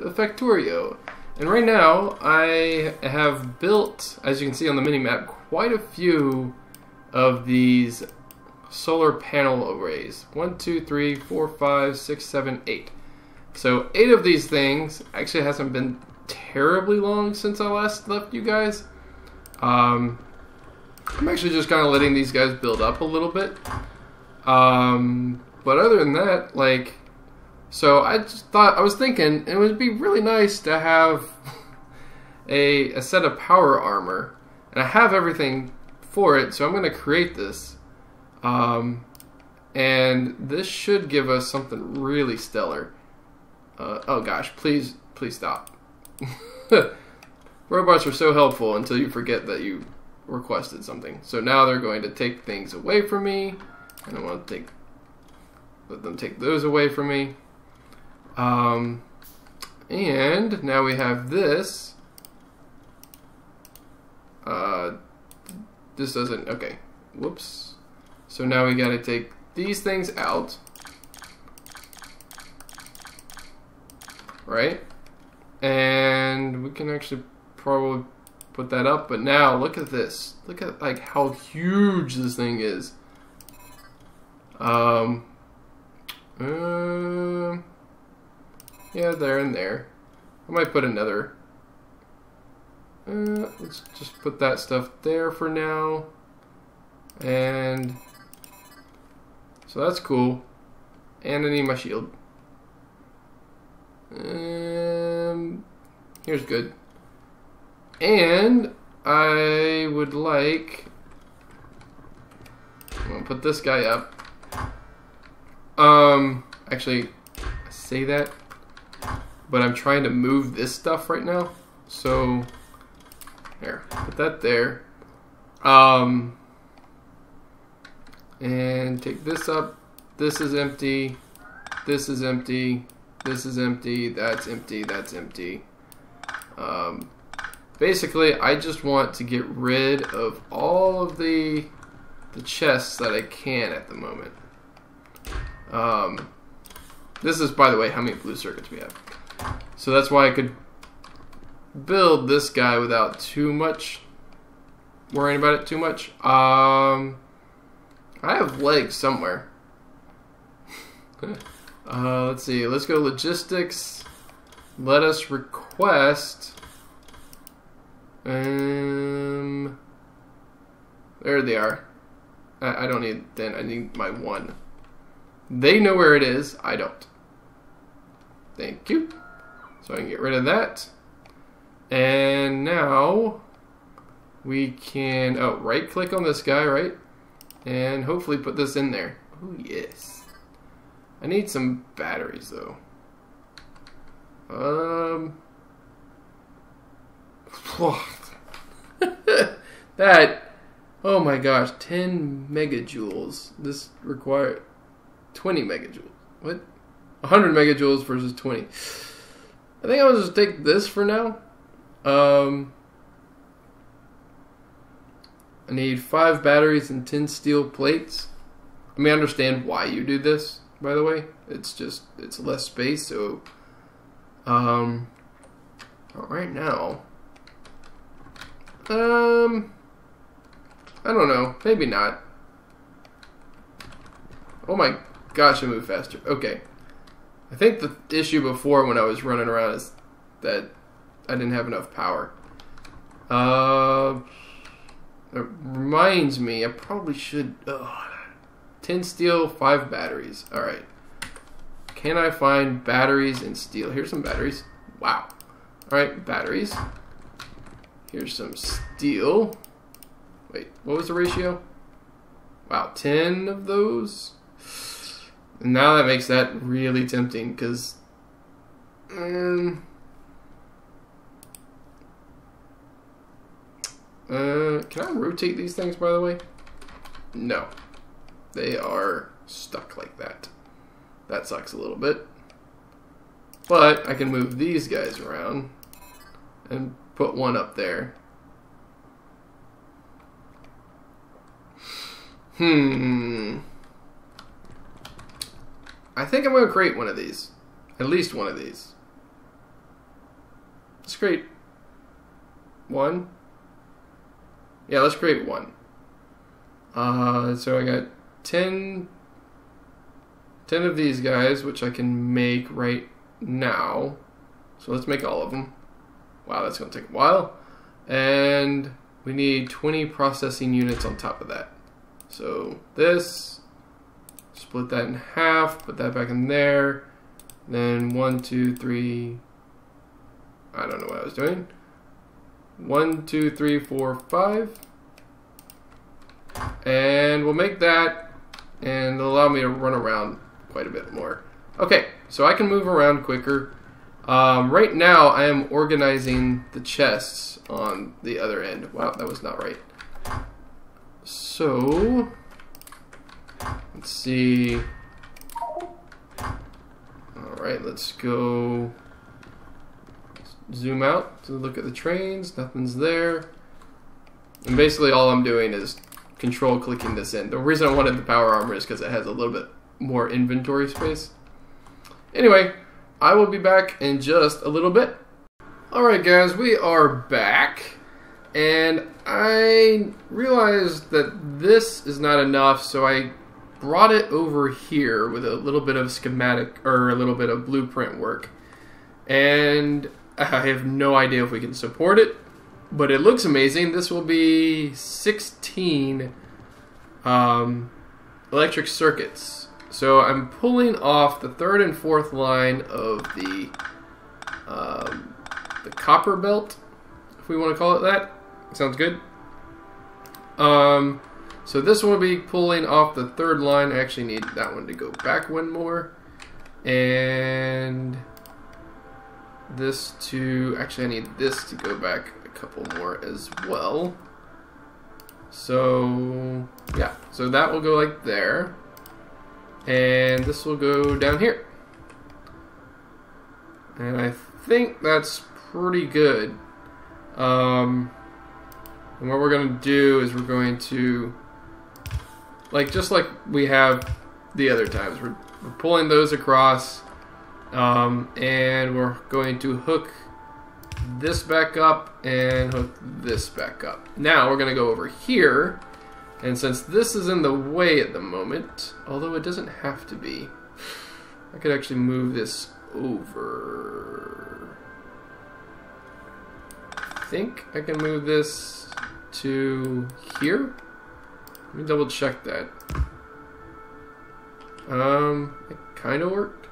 a Factorio. And right now, I have built, as you can see on the mini-map, quite a few of these solar panel arrays. 1, 2, 3, 4, 5, 6, 7, 8. So 8 of these things. Actually, it hasn't been terribly long since I last left you guys. I'm actually just kind of letting these guys build up a little bit. But other than that, like, so I just thought, I was thinking it would be really nice to have a set of power armor, and I have everything for it, so I'm going to create this. And this should give us something really stellar. Oh gosh, please stop. Robots are so helpful until you forget that you requested something. So now they're going to take things away from me, and I want to let them take those away from me. And now we have this. This doesn't, okay, whoops. So now we gotta take these things out, right? And we can actually probably put that up, but now look at this. Look at like how huge this thing is. Yeah, there and there. I might put another. Let's just put that stuff there for now. And so that's cool. And I need my shield. Here's good. And I would like, I'm gonna put this guy up. Actually, I say that, but I'm trying to move this stuff right now. So here, put that there. And take this up. This is empty. This is empty. This is empty. That's empty. That's empty. Basically, I just want to get rid of all of the chests that I can at the moment. This is, by the way, how many blue circuits we have. So that's why I could build this guy without too much worrying about it too much. I have legs somewhere. Let's see. Let's go logistics. Let us request. There they are. I don't need then. I need my one. They know where it is. I don't. Thank you. So I can get rid of that. And now we can right click on this guy, right? And hopefully put this in there. Oh yes. I need some batteries though. That, oh my gosh, 10 megajoules. This required 20 megajoules. What? 100 megajoules versus 20. I think I'll just take this for now. I need 5 batteries and 10 steel plates. I mean, I understand why you do this, by the way. It's just, it's less space, so right now, I don't know, maybe not. Oh my gosh, I move faster. Okay. I think the issue before when I was running around is that I didn't have enough power. It reminds me, I probably should, 10 steel, 5 batteries. Alright. Can I find batteries and steel? Here's some batteries. Wow. Alright, batteries. Here's some steel. Wait, what was the ratio? Wow, 10 of those. And now that makes that really tempting because can I rotate these things, by the way? No. They are stuck like that. That sucks a little bit. But I can move these guys around and put one up there. I think I'm going to create one of these. At least one of these. Let's create one. Yeah, let's create one. So I got 10 of these guys, which I can make right now. So let's make all of them. Wow, that's going to take a while. And we need 20 processing units on top of that. So this, split that in half, put that back in there. Then 1, 2, 3, I don't know what I was doing. 1, 2, 3, 4, 5. And we'll make that, and it'll allow me to run around quite a bit more. Okay, so I can move around quicker. Right now, I am organizing the chests on the other end. Wow, that was not right. So, let's see. Alright, let's go zoom out to look at the trains. Nothing's there. And basically all I'm doing is control clicking this in. The reason I wanted the power armor is because it has a little bit more inventory space. Anyway, I will be back in just a little bit. Alright guys, we are back. And I realized that this is not enough, so I brought it over here with a little bit of schematic, or a little bit of blueprint work. And I have no idea if we can support it, but it looks amazing. This will be 16 electric circuits. So I'm pulling off the third and fourth line of the copper belt, if we want to call it that. Sounds good. So this one will be pulling off the third line. I actually need that one to go back one more. And this to, actually I need this to go back a couple more as well. So yeah, so that will go like there. And this will go down here. And I think that's pretty good. And what we're going to do is we're going to, just like we have the other times, we're pulling those across, and we're going to hook this back up and hook this back up. Now we're going to go over here, and since this is in the way at the moment, although it doesn't have to be, I could actually move this over. I think I can move this to here. Let me double check that. It kind of worked.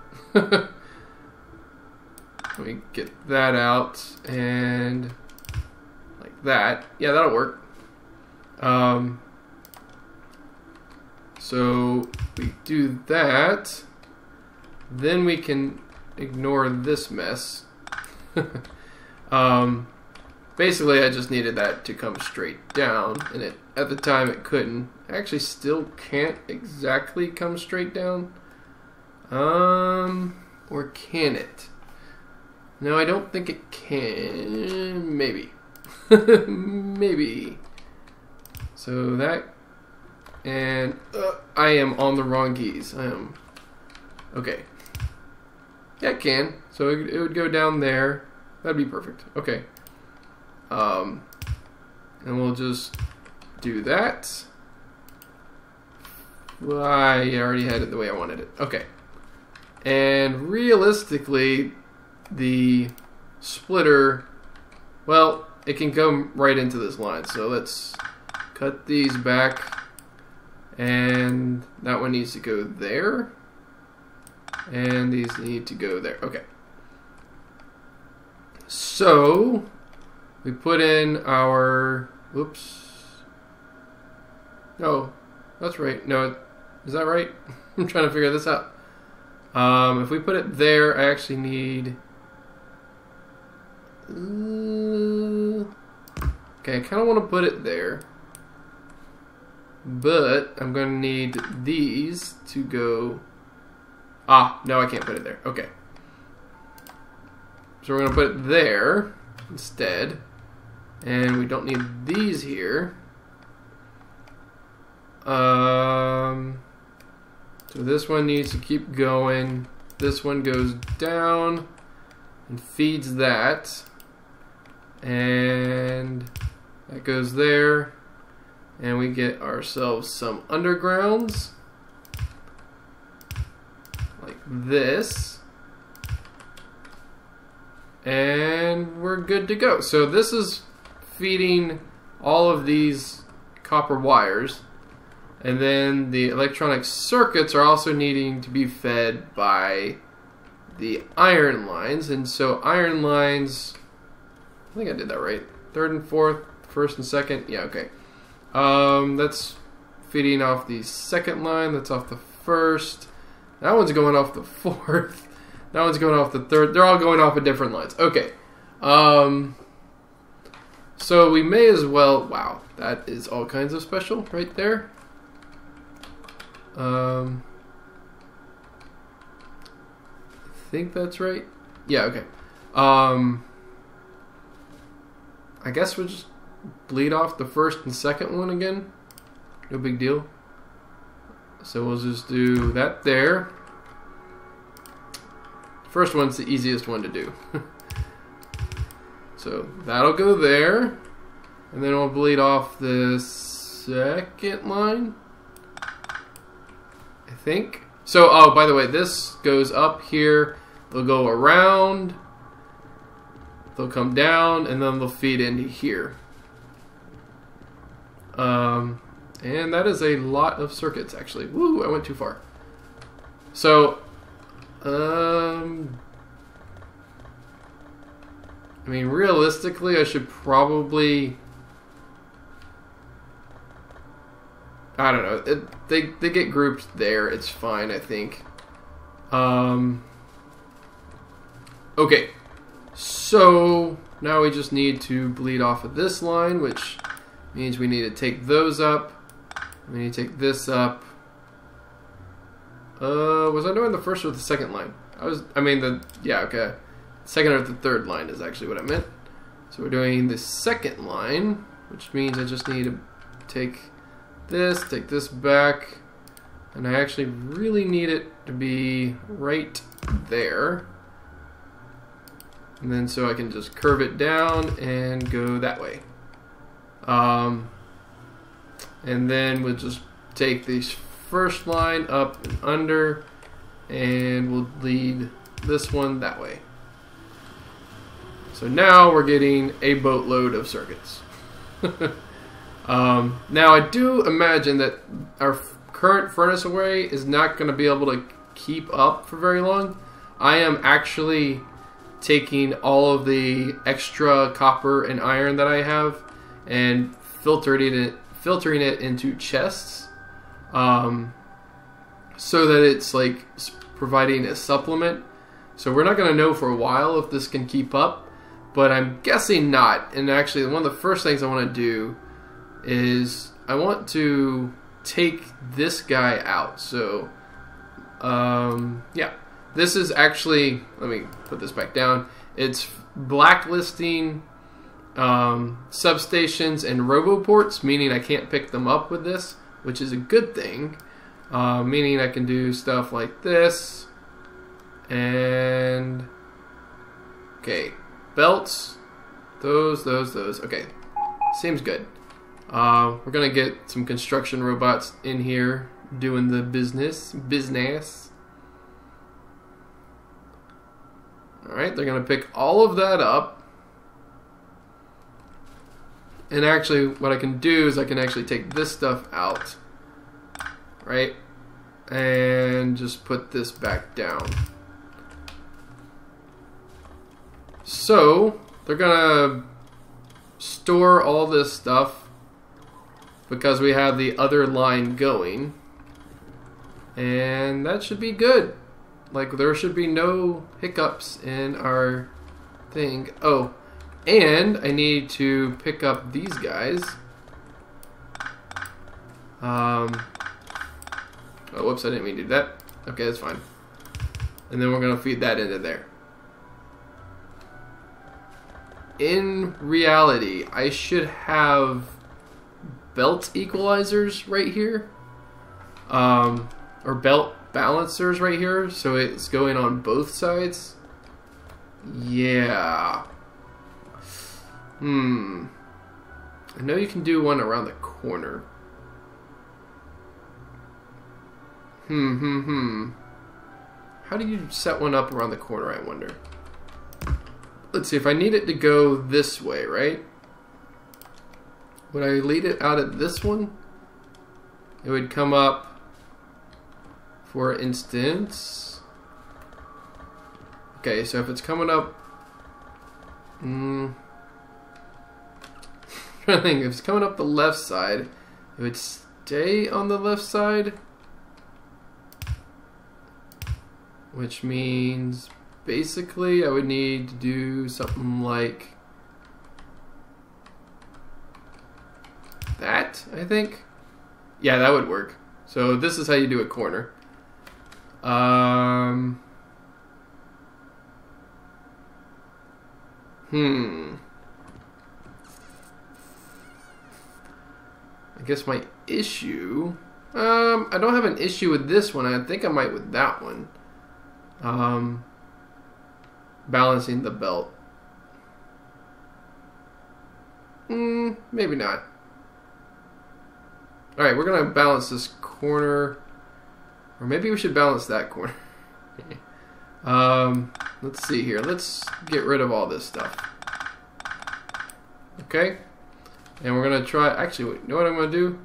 Let me get that out, and like that. Yeah, that'll work. So we do that, then we can ignore this mess. Basically, I just needed that to come straight down, and at the time it couldn't. I actually still can't exactly come straight down. Or can it? No, I don't think it can. Maybe. Maybe. So that, and I am on the wrong keys. I am. Okay. Yeah, it can. So it would go down there. That'd be perfect. Okay. And we'll just do that. Well, I already had it the way I wanted it. Okay. And realistically, the splitter, well, it can come right into this line. So let's cut these back. And that one needs to go there. And these need to go there. Okay. So we put in our, whoops. No, that's right. No, is that right? I'm trying to figure this out. If we put it there, I actually need, okay, I kind of want to put it there, but I'm going to need these to go, no, I can't put it there. Okay. So we're going to put it there instead. And we don't need these here. So this one needs to keep going. This one goes down and feeds that. And that goes there. And we get ourselves some undergrounds. Like this. And we're good to go. So this is feeding all of these copper wires. And then the electronic circuits are also needing to be fed by the iron lines. And so iron lines, I think I did that right. Third and fourth, first and second. Yeah, okay. That's feeding off the second line. That's off the first. That one's going off the fourth. That one's going off the third. They're all going off of different lines. Okay. So we may as well... Wow, that is all kinds of special right there. I think that's right. Yeah, okay. I guess we'll just bleed off the first and second one again. No big deal. So we'll just do that there. First one's the easiest one to do. So that'll go there. And then we'll bleed off the second line, I think. So, oh, by the way, this goes up here. They'll go around. They'll come down, and then they'll feed into here. And that is a lot of circuits, actually. Woo, I went too far. So, I mean, realistically, I should probably... I don't know. They get grouped there. It's fine, I think. Okay. So, now we just need to bleed off of this line, which means we need to take those up. We need to take this up. Was I doing the first or the second line? Yeah, okay. Second or the third line is actually what I meant. So we're doing the second line, which means I just need to take this back, and I actually really need it to be right there. And then so I can just curve it down and go that way. And then we'll just take this first line up and under, and we'll lead this one that way. So now we're getting a boatload of circuits. Now I do imagine that our current furnace array is not going to be able to keep up for very long. I am actually taking all of the extra copper and iron that I have and filtering it into chests, so that it's like providing a supplement. So we're not going to know for a while if this can keep up, but I'm guessing not. And actually, one of the first things I want to do is I want to take this guy out. So, yeah, this is actually, let me put this back down. It's blacklisting substations and roboports, meaning I can't pick them up with this, which is a good thing. Meaning I can do stuff like this, and okay, belts, those, okay, seems good. We're gonna get some construction robots in here doing the business. Alright, they're gonna pick all of that up. And actually, what I can do is I can actually take this stuff out, right, and just put this back down. So, they're gonna store all this stuff because we have the other line going, and that should be good. Like, there should be no hiccups in our thing. Oh, and I need to pick up these guys. Oh, whoops, I didn't mean to do that. Okay, that's fine. And then we're going to feed that into there. In reality, I should have belt equalizers right here. Or belt balancers right here, so it's going on both sides. Yeah. I know you can do one around the corner. How do you set one up around the corner, I wonder? Let's see, if I need it to go this way, right? Would I lead it out at this one? It would come up, for instance. Okay, so if it's coming up, I think if it's coming up the left side, it would stay on the left side, which means basically I would need to do something like that, I think. Yeah, that would work. So this is how you do a corner. I guess my issue... I don't have an issue with this one. I think I might with that one. Balancing the belt. Maybe not. Alright, we're going to balance this corner. Or maybe we should balance that corner. Let's see here. Let's get rid of all this stuff. Okay. And we're going to try... Actually, wait, you know what I'm going to do?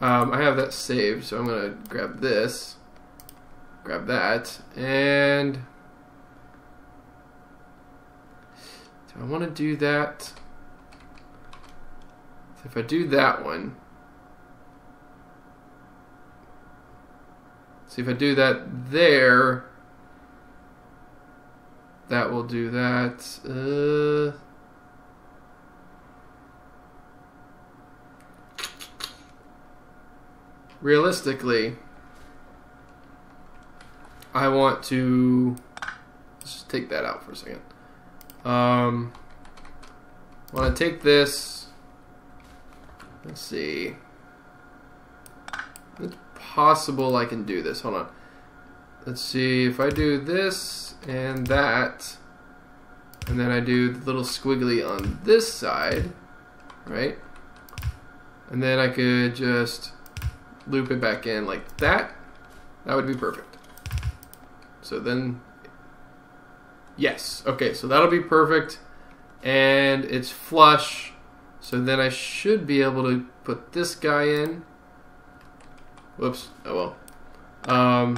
I have that saved, so I'm going to grab this. Grab that. And... do I want to do that? So if I do that one... see, if I do that there... that will do that. Realistically, I want to... let's just take that out for a second. I want to take this. Let's see. It's possible I can do this. Hold on. Let's see. If I do this and that, and then I do the little squiggly on this side, right? And then I could just loop it back in like that. That would be perfect. So then, yes. Okay, so that'll be perfect. And it's flush. So then I should be able to put this guy in. Whoops. Oh well.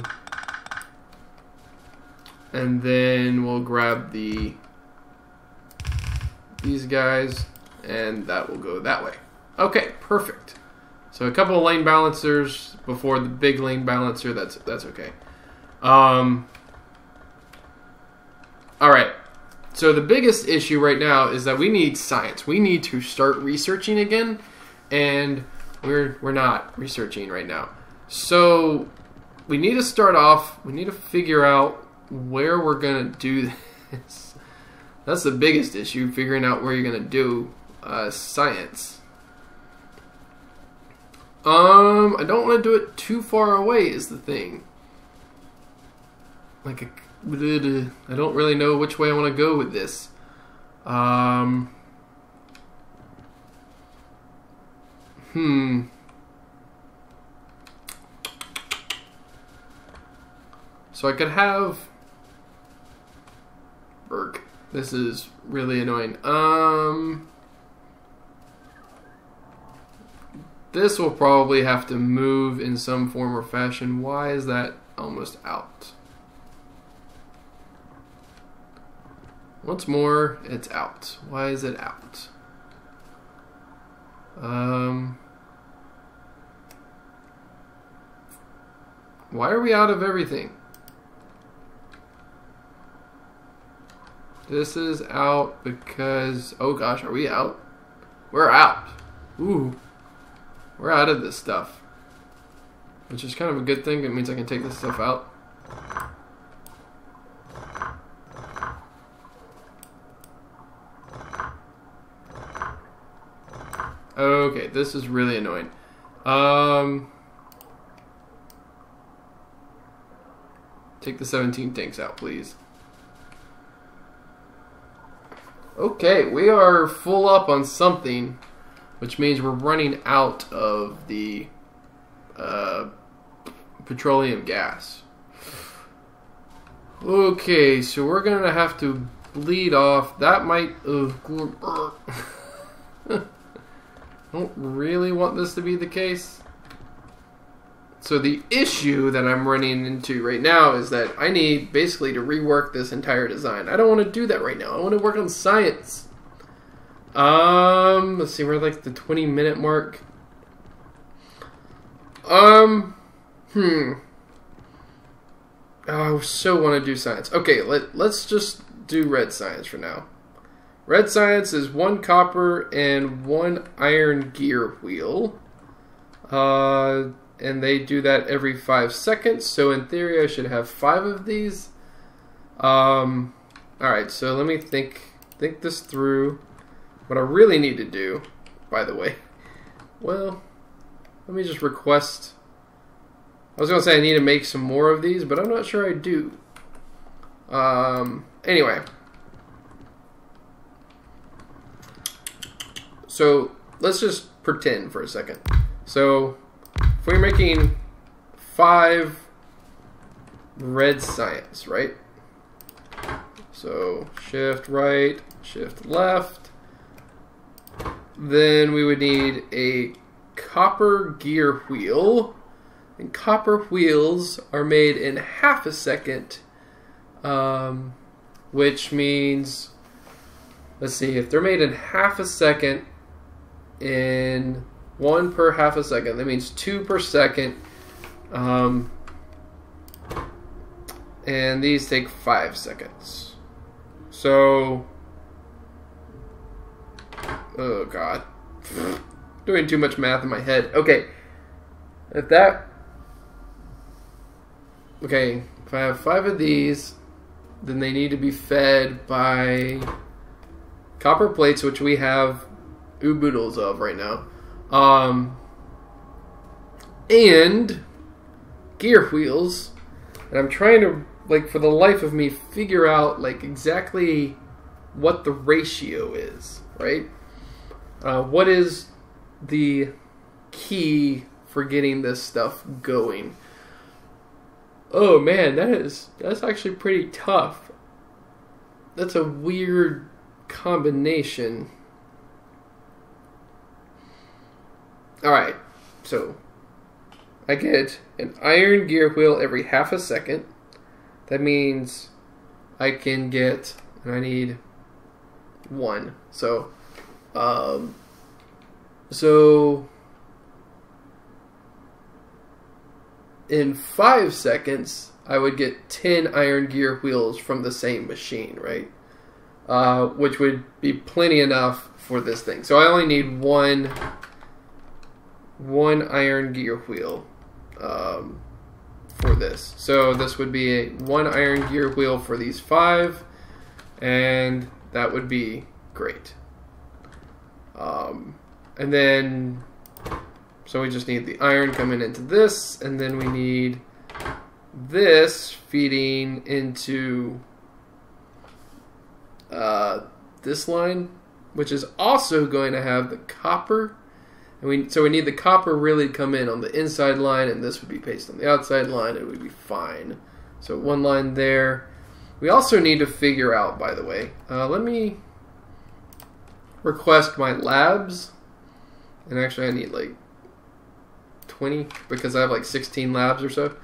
And then we'll grab these guys, and that will go that way. Okay, perfect. So a couple of lane balancers before the big lane balancer. That's okay. All right. So the biggest issue right now is that we need science. We need to start researching again, and we're not researching right now. So we need to start off. We need to figure out where we're gonna do this. That's the biggest issue, figuring out where you're gonna do science. I don't want to do it too far away is the thing. Like I don't really know which way I want to go with this. So I could have... Berg. This is really annoying. This will probably have to move in some form or fashion. Why is that almost out? Once more, it's out. Why is it out? Why are we out of everything? This is out because... oh gosh, are we out? We're out. Ooh. We're out of this stuff. Which is kind of a good thing. It means I can take this stuff out. Okay, this is really annoying. Take the 17 tanks out, please. Okay, we are full up on something, which means we're running out of the petroleum gas. Okay, so we're gonna have to bleed off. That might. Don't really want this to be the case. So the issue that I'm running into right now is that I need basically to rework this entire design. I don't want to do that right now. I want to work on science. Let's see, we're at like the 20-minute mark. Oh, I so want to do science. Okay, let's just do red science for now. Red science is 1 copper and 1 iron gear wheel. And they do that every 5 seconds. So in theory, I should have 5 of these. Alright, so let me think this through. What I really need to do, by the way. Well, let me just request. I was going to say I need to make some more of these, but I'm not sure I do. Anyway. So let's just pretend for a second. So if we're making 5 red science, right? So shift right, shift left. Then we would need a copper gear wheel. And copper wheels are made in half a second. Which means, let's see, if they're made in half a second, in 1 per half a second, that means 2 per second. And these take 5 seconds. So, oh god, doing too much math in my head. Okay, if I have 5 of these, then they need to be fed by copper plates, which we have oodles of right now, and gear wheels. And I'm trying to, like, for the life of me, figure out like exactly what the ratio is, right? What is the key for getting this stuff going? Oh man, that's actually pretty tough. That's a weird combination. Alright, so I get an iron gear wheel every half a second. That means I can get, and I need 1. So in 5 seconds, I would get 10 iron gear wheels from the same machine, right? Which would be plenty enough for this thing. So I only need one iron gear wheel for this. So this would be a 1 iron gear wheel for these 5, and that would be great. And then, so we just need the iron coming into this, and then we need this feeding into this line, which is also going to have the copper. And so we need the copper really to come in on the inside line, and this would be pasted on the outside line, and it would be fine. So 1 line there. We also need to figure out, by the way, let me request my labs. And actually I need like 20 because I have like 16 labs or so.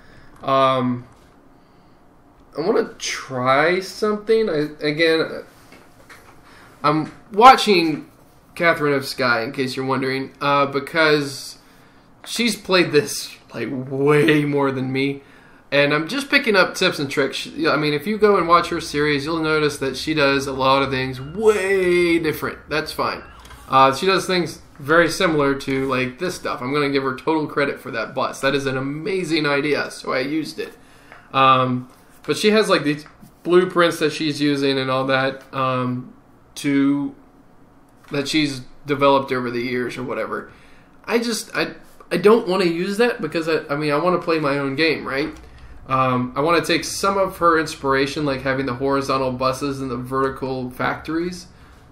I want to try something. I'm watching Catherine of Sky, in case you're wondering, because she's played this like way more than me, and I'm just picking up tips and tricks. I mean, if you go and watch her series, you'll notice that she does a lot of things way different. That's fine. She does things very similar to like this stuff. I'm going to give her total credit for that bus. That is an amazing idea, so I used it. But she has like these blueprints that she's using and all that that she's developed over the years or whatever. I don't want to use that because I mean I want to play my own game, right? I want to take some of her inspiration, like having the horizontal buses and the vertical factories.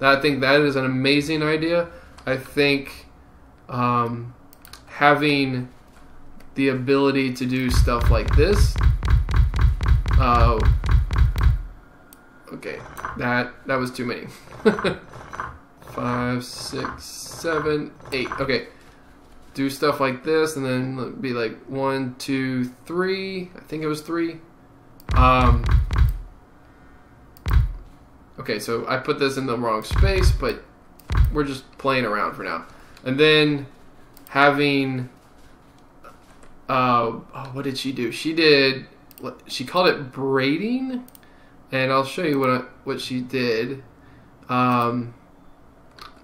I think that is an amazing idea. I think having the ability to do stuff like this. Okay, that was too many. 5, 6, 7, 8. Okay, do stuff like this, and then be like 1, 2, 3. I think it was 3. Okay, so I put this in the wrong space, but we're just playing around for now. And then having, oh, what did she do? She called it braiding, and I'll show you what she did.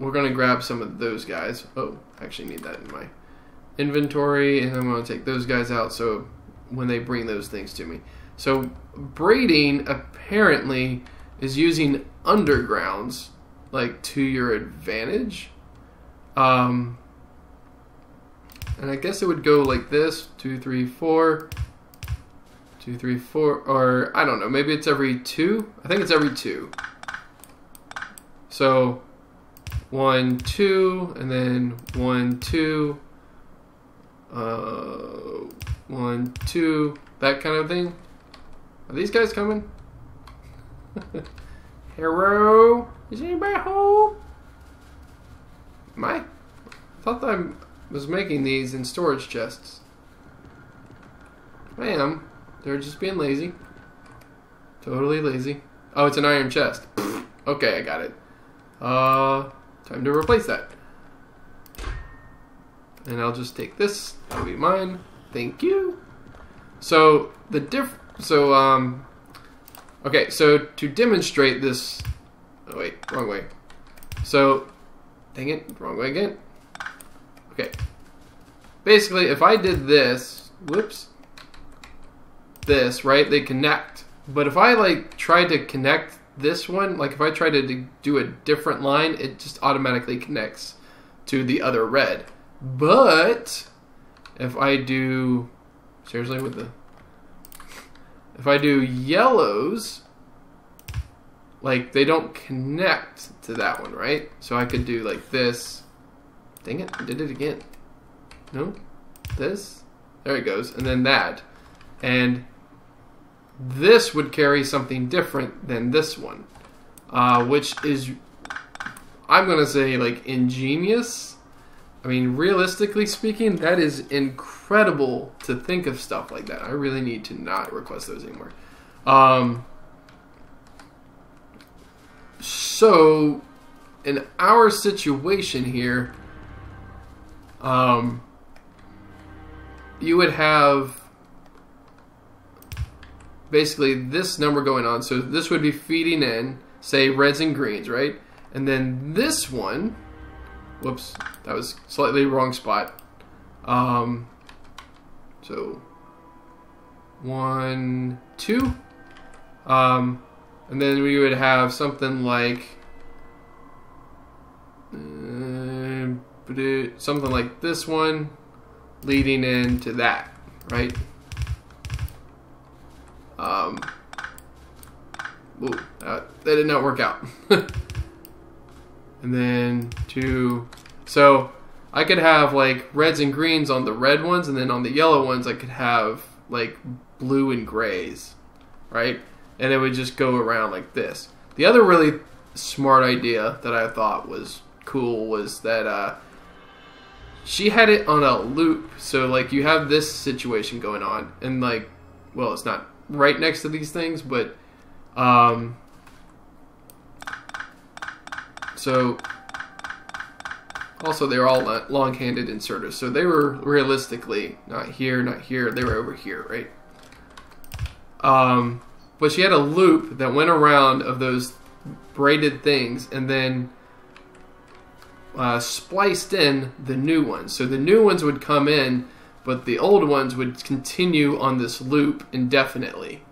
We're gonna grab some of those guys. Oh, I actually need that in my inventory, and I'm gonna take those guys out so when they bring those things to me. So braiding apparently is using undergrounds like to your advantage. And I guess it would go like this: 2, 3, 4, 2, 3, 4, or I don't know, maybe it's every 2. I think it's every 2. So 1, 2, and then 1, 2, 1, 2, that kind of thing. Are these guys coming? Hello? Is anybody home? Am I? I thought that I was making these in storage chests. I am. They're just being lazy. Totally lazy. Oh, it's an iron chest. Okay, I got it. Time to replace that. And I'll just take this. That'll be mine. Thank you. So okay, so to demonstrate this, oh wait, wrong way. So, dang it, wrong way again. Okay. Basically, if I did this, whoops, this, right, they connect. But if I like tried to connect this one, like if I tried to do a different line, it just automatically connects to the other red. But if I do, seriously, if I do yellows, like they don't connect to that one, right? So I could do like this. Dang it, I did it again. No, this, there it goes, and then that. And this would carry something different than this one, which is, I'm going to say, like, ingenious. I mean, realistically speaking, that is incredible to think of stuff like that. I really need to not request those anymore. So, in our situation here, you would have basically this number going on. So this would be feeding in, say, reds and greens, right? And then this one, whoops, that was slightly wrong spot. So 1, 2, and then we would have something like this one leading into that, right? Ooh, that did not work out. And then 2. So I could have like reds and greens on the red ones, and then on the yellow ones I could have like blue and grays, right? And it would just go around like this. The other really smart idea that I thought was cool was that she had it on a loop. So like you have this situation going on, and like, well, it's not right next to these things, but so also they're all long-handed inserters, so they were realistically not here, not here, they were over here, right? But she had a loop that went around of those braided things, and then spliced in the new ones. So the new ones would come in, but the old ones would continue on this loop indefinitely.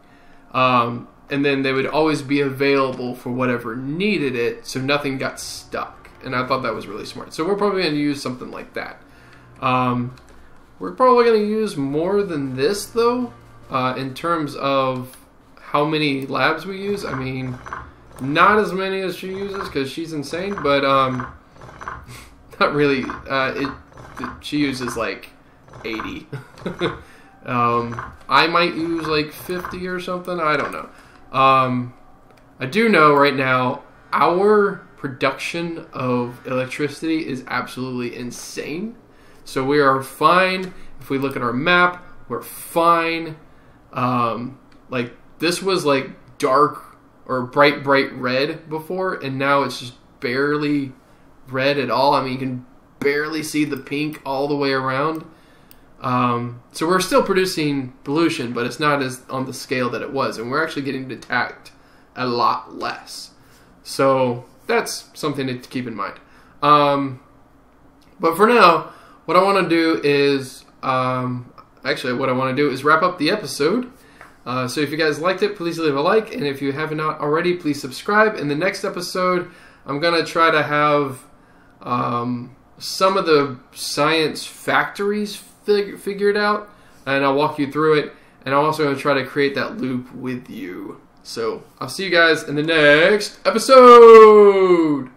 And then they would always be available for whatever needed it, so nothing got stuck. And I thought that was really smart. So we're probably going to use something like that. We're probably going to use more than this, though, in terms of how many labs we use. I mean, Not as many as she uses because she's insane, but not really. She uses like 80. I might use like 50 or something. I don't know. I do know right now our production of electricity is absolutely insane. So we are fine. If we look at our map, we're fine. Like this was like dark or bright red before, and now it's just barely red at all. I mean, you can barely see the pink all the way around. So we're still producing pollution, but it's not as on the scale that it was, and we're actually getting attacked a lot less. So that's something to keep in mind. But for now, what I want to do is wrap up the episode. So if you guys liked it, please leave a like, and if you have not already, please subscribe. In the next episode, I'm gonna try to have some of the science factories figured out, and I'll walk you through it, and I'm also gonna try to create that loop with you. So I'll see you guys in the next episode.